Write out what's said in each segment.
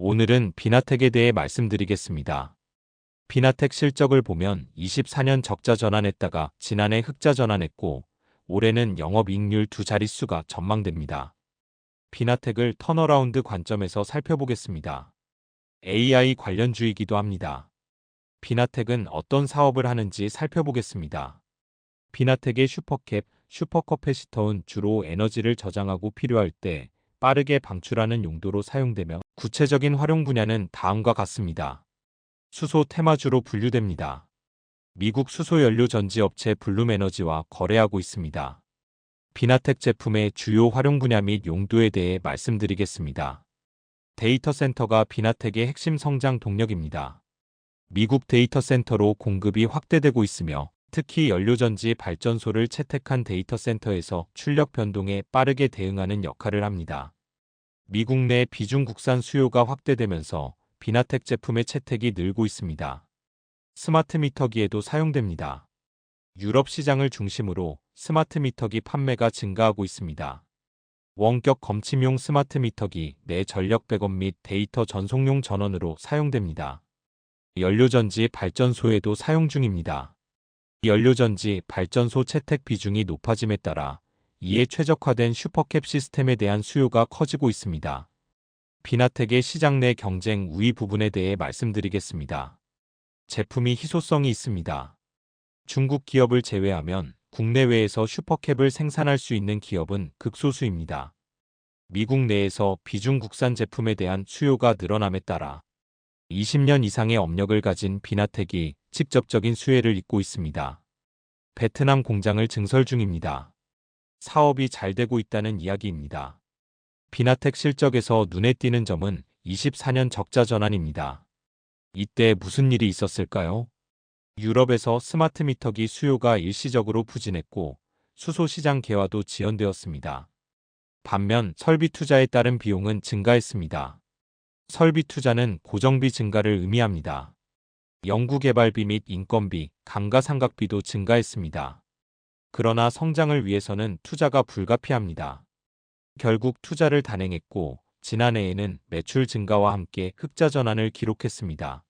오늘은 비나텍에 대해 말씀드리겠습니다. 비나텍 실적을 보면 24년 적자 전환했다가 지난해 흑자 전환했고 올해는 영업이익률 두 자릿수가 전망됩니다. 비나텍을 턴어라운드 관점에서 살펴보겠습니다. AI 관련주이기도 합니다. 비나텍은 어떤 사업을 하는지 살펴보겠습니다. 비나텍의 슈퍼캡, 슈퍼커패시터는 주로 에너지를 저장하고 필요할 때 빠르게 방출하는 용도로 사용되며 구체적인 활용 분야는 다음과 같습니다. 수소 테마주로 분류됩니다. 미국 수소연료 전지 업체 블룸에너지와 거래하고 있습니다. 비나텍 제품의 주요 활용 분야 및 용도에 대해 말씀드리겠습니다. 데이터 센터가 비나텍의 핵심 성장 동력입니다. 미국 데이터 센터로 공급이 확대되고 있으며 특히 연료전지 발전소를 채택한 데이터 센터에서 출력 변동에 빠르게 대응하는 역할을 합니다. 미국 내 비중 국산 수요가 확대되면서 비나텍 제품의 채택이 늘고 있습니다. 스마트 미터기에도 사용됩니다. 유럽 시장을 중심으로 스마트 미터기 판매가 증가하고 있습니다. 원격 검침용 스마트 미터기 내 전력 백업 및 데이터 전송용 전원으로 사용됩니다. 연료전지 발전소에도 사용 중입니다. 연료전지 발전소 채택 비중이 높아짐에 따라 이에 최적화된 슈퍼캡 시스템에 대한 수요가 커지고 있습니다. 비나텍의 시장 내 경쟁 우위 부분에 대해 말씀드리겠습니다. 제품이 희소성이 있습니다. 중국 기업을 제외하면 국내외에서 슈퍼캡을 생산할 수 있는 기업은 극소수입니다. 미국 내에서 비중 국산 제품에 대한 수요가 늘어남에 따라 20년 이상의 업력을 가진 비나텍이 직접적인 수혜를 입고 있습니다. 베트남 공장을 증설 중입니다. 사업이 잘 되고 있다는 이야기입니다. 비나텍 실적에서 눈에 띄는 점은 24년 적자 전환입니다. 이때 무슨 일이 있었을까요? 유럽에서 스마트 미터기 수요가 일시적으로 부진했고 수소 시장 개화도 지연되었습니다. 반면 설비 투자에 따른 비용은 증가했습니다. 설비 투자는 고정비 증가를 의미합니다. 연구개발비 및 인건비, 감가상각비도 증가했습니다. 그러나 성장을 위해서는 투자가 불가피합니다. 결국 투자를 단행했고 지난해에는 매출 증가와 함께 흑자 전환을 기록했습니다.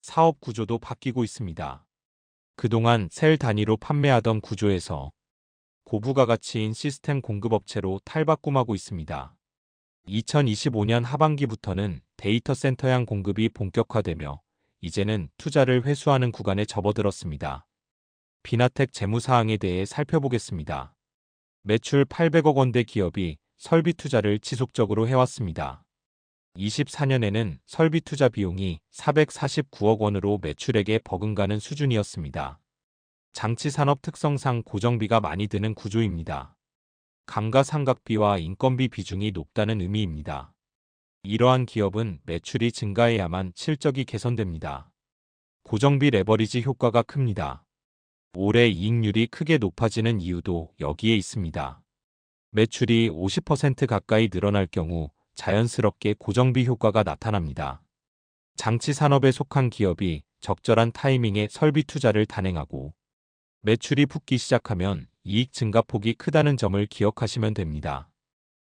사업 구조도 바뀌고 있습니다. 그동안 셀 단위로 판매하던 구조에서 고부가가치인 시스템 공급업체로 탈바꿈하고 있습니다. 2025년 하반기부터는 데이터 센터향 공급이 본격화되며 이제는 투자를 회수하는 구간에 접어들었습니다. 비나텍 재무사항에 대해 살펴보겠습니다. 매출 800억 원대 기업이 설비 투자를 지속적으로 해왔습니다. 24년에는 설비 투자 비용이 449억 원으로 매출액에 버금가는 수준이었습니다. 장치 산업 특성상 고정비가 많이 드는 구조입니다. 감가상각비와 인건비 비중이 높다는 의미입니다. 이러한 기업은 매출이 증가해야만 실적이 개선됩니다. 고정비 레버리지 효과가 큽니다. 올해 이익률이 크게 높아지는 이유도 여기에 있습니다. 매출이 50% 가까이 늘어날 경우 자연스럽게 고정비 효과가 나타납니다. 장치 산업에 속한 기업이 적절한 타이밍에 설비 투자를 단행하고 매출이 붙기 시작하면 이익 증가폭이 크다는 점을 기억하시면 됩니다.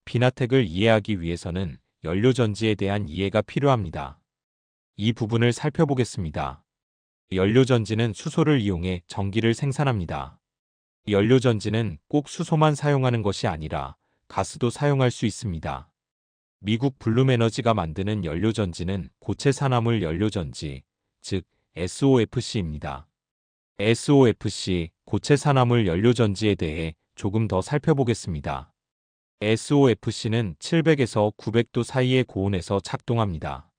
비나텍을 이해하기 위해서는 연료전지에 대한 이해가 필요합니다. 이 부분을 살펴보겠습니다. 연료전지는 수소를 이용해 전기를 생산합니다. 연료전지는 꼭 수소만 사용하는 것이 아니라 가스도 사용할 수 있습니다. 미국 블룸에너지가 만드는 연료전지는 고체 산화물 연료전지, 즉 SOFC입니다. SOFC, 고체 산화물 연료전지에 대해 조금 더 살펴보겠습니다. SOFC는 700에서 900도 사이의 고온에서 작동합니다.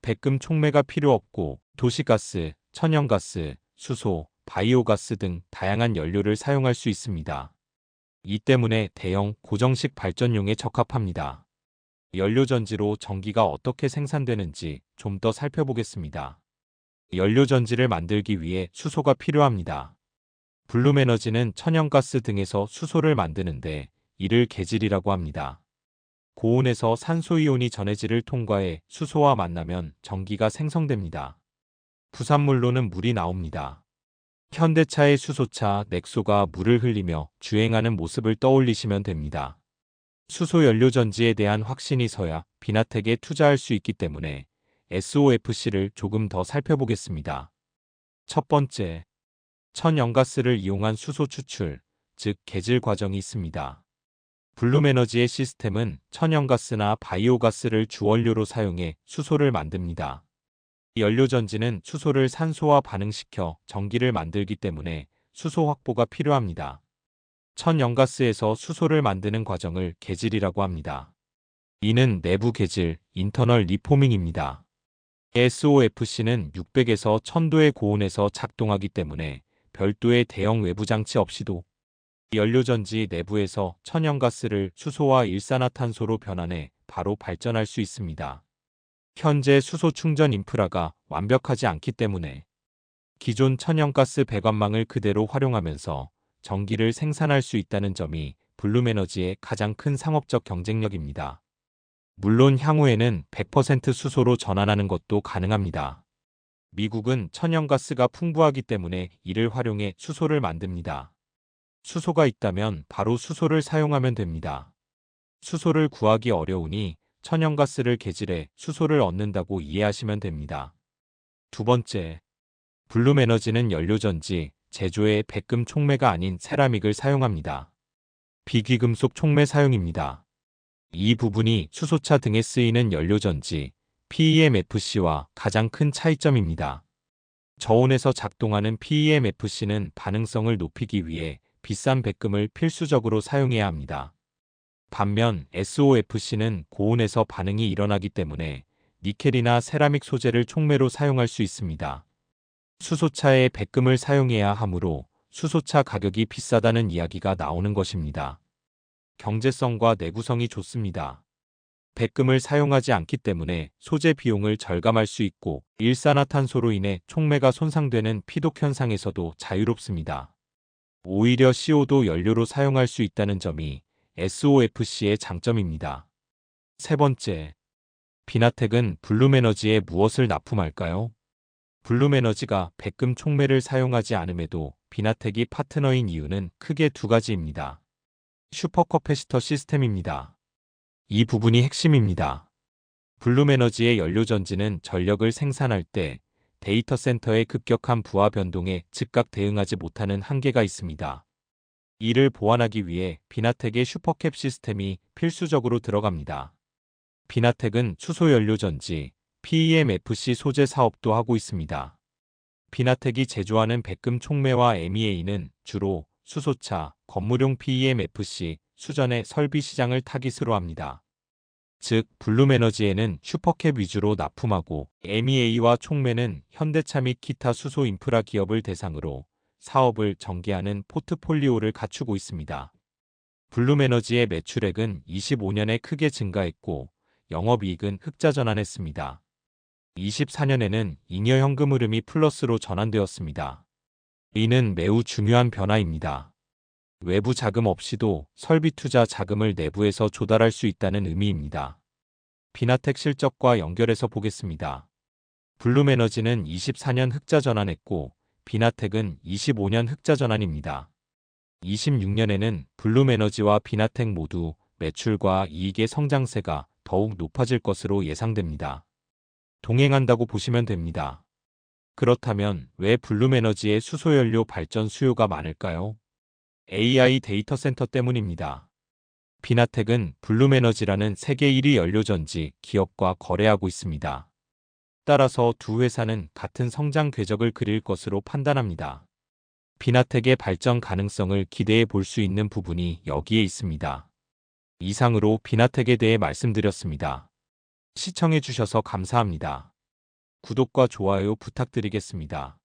백금 촉매가 필요 없고 도시가스, 천연가스, 수소, 바이오가스 등 다양한 연료를 사용할 수 있습니다. 이 때문에 대형 고정식 발전용에 적합합니다. 연료전지로 전기가 어떻게 생산되는지 좀 더 살펴보겠습니다. 연료전지를 만들기 위해 수소가 필요합니다. 블룸에너지는 천연가스 등에서 수소를 만드는데 이를 계질이라고 합니다. 고온에서 산소이온이 전해질을 통과해 수소와 만나면 전기가 생성됩니다. 부산물로는 물이 나옵니다. 현대차의 수소차 넥소가 물을 흘리며 주행하는 모습을 떠올리시면 됩니다. 수소연료전지에 대한 확신이 서야 비나텍에 투자할 수 있기 때문에 SOFC를 조금 더 살펴보겠습니다. 첫 번째, 천연가스를 이용한 수소 추출, 즉 개질 과정이 있습니다. 블룸에너지의 시스템은 천연가스나 바이오가스를 주원료로 사용해 수소를 만듭니다. 연료전지는 수소를 산소와 반응시켜 전기를 만들기 때문에 수소 확보가 필요합니다. 천연가스에서 수소를 만드는 과정을 개질이라고 합니다. 이는 내부 개질, 인터널 리포밍입니다. SOFC는 600에서 1000도의 고온에서 작동하기 때문에 별도의 대형 외부 장치 없이도 연료전지 내부에서 천연가스를 수소와 일산화탄소로 변환해 바로 발전할 수 있습니다. 현재 수소 충전 인프라가 완벽하지 않기 때문에 기존 천연가스 배관망을 그대로 활용하면서 전기를 생산할 수 있다는 점이 블룸에너지의 가장 큰 상업적 경쟁력입니다. 물론 향후에는 100% 수소로 전환하는 것도 가능합니다. 미국은 천연가스가 풍부하기 때문에 이를 활용해 수소를 만듭니다. 수소가 있다면 바로 수소를 사용하면 됩니다. 수소를 구하기 어려우니 천연가스를 개질해 수소를 얻는다고 이해하시면 됩니다. 두 번째, 블룸에너지는 연료전지, 제조에 백금 촉매가 아닌 세라믹을 사용합니다. 비귀금속 촉매 사용입니다. 이 부분이 수소차 등에 쓰이는 연료전지, PEMFC와 가장 큰 차이점입니다. 저온에서 작동하는 PEMFC는 반응성을 높이기 위해 비싼 백금을 필수적으로 사용해야 합니다. 반면 SOFC는 고온에서 반응이 일어나기 때문에 니켈이나 세라믹 소재를 촉매로 사용할 수 있습니다. 수소차에 백금을 사용해야 하므로 수소차 가격이 비싸다는 이야기가 나오는 것입니다. 경제성과 내구성이 좋습니다. 백금을 사용하지 않기 때문에 소재 비용을 절감할 수 있고 일산화탄소로 인해 촉매가 손상되는 피독 현상에서도 자유롭습니다. 오히려 CO도 연료로 사용할 수 있다는 점이 SOFC의 장점입니다. 세 번째, 비나텍은 블룸에너지에 무엇을 납품할까요? 블룸에너지가 백금 촉매를 사용하지 않음에도 비나텍이 파트너인 이유는 크게 두 가지입니다. 슈퍼커패시터 시스템입니다. 이 부분이 핵심입니다. 블룸에너지의 연료전지는 전력을 생산할 때 데이터 센터의 급격한 부하 변동에 즉각 대응하지 못하는 한계가 있습니다. 이를 보완하기 위해 비나텍의 슈퍼캡 시스템이 필수적으로 들어갑니다. 비나텍은 수소연료전지, PEMFC 소재 사업도 하고 있습니다. 비나텍이 제조하는 백금 촉매와 MEA는 주로 수소차, 건물용 PEMFC, 수전의 설비 시장을 타깃으로 합니다. 즉, 블룸에너지에는 슈퍼캡 위주로 납품하고 MEA와 촉매는 현대차 및 기타 수소 인프라 기업을 대상으로 사업을 전개하는 포트폴리오를 갖추고 있습니다. 블룸에너지의 매출액은 25년에 크게 증가했고 영업이익은 흑자 전환했습니다. 24년에는 잉여 현금 흐름이 플러스로 전환되었습니다. 이는 매우 중요한 변화입니다. 외부 자금 없이도 설비 투자 자금을 내부에서 조달할 수 있다는 의미입니다. 비나텍 실적과 연결해서 보겠습니다. 블룸에너지는 24년 흑자 전환했고 비나텍은 25년 흑자 전환입니다. 26년에는 블룸에너지와 비나텍 모두 매출과 이익의 성장세가 더욱 높아질 것으로 예상됩니다. 동행한다고 보시면 됩니다. 그렇다면 왜 블룸에너지의 수소연료 발전 수요가 많을까요? AI 데이터 센터 때문입니다. 비나텍은 블룸에너지라는 세계 1위 연료전지 기업과 거래하고 있습니다. 따라서 두 회사는 같은 성장 궤적을 그릴 것으로 판단합니다. 비나텍의 발전 가능성을 기대해 볼 수 있는 부분이 여기에 있습니다. 이상으로 비나텍에 대해 말씀드렸습니다. 시청해 주셔서 감사합니다. 구독과 좋아요 부탁드리겠습니다.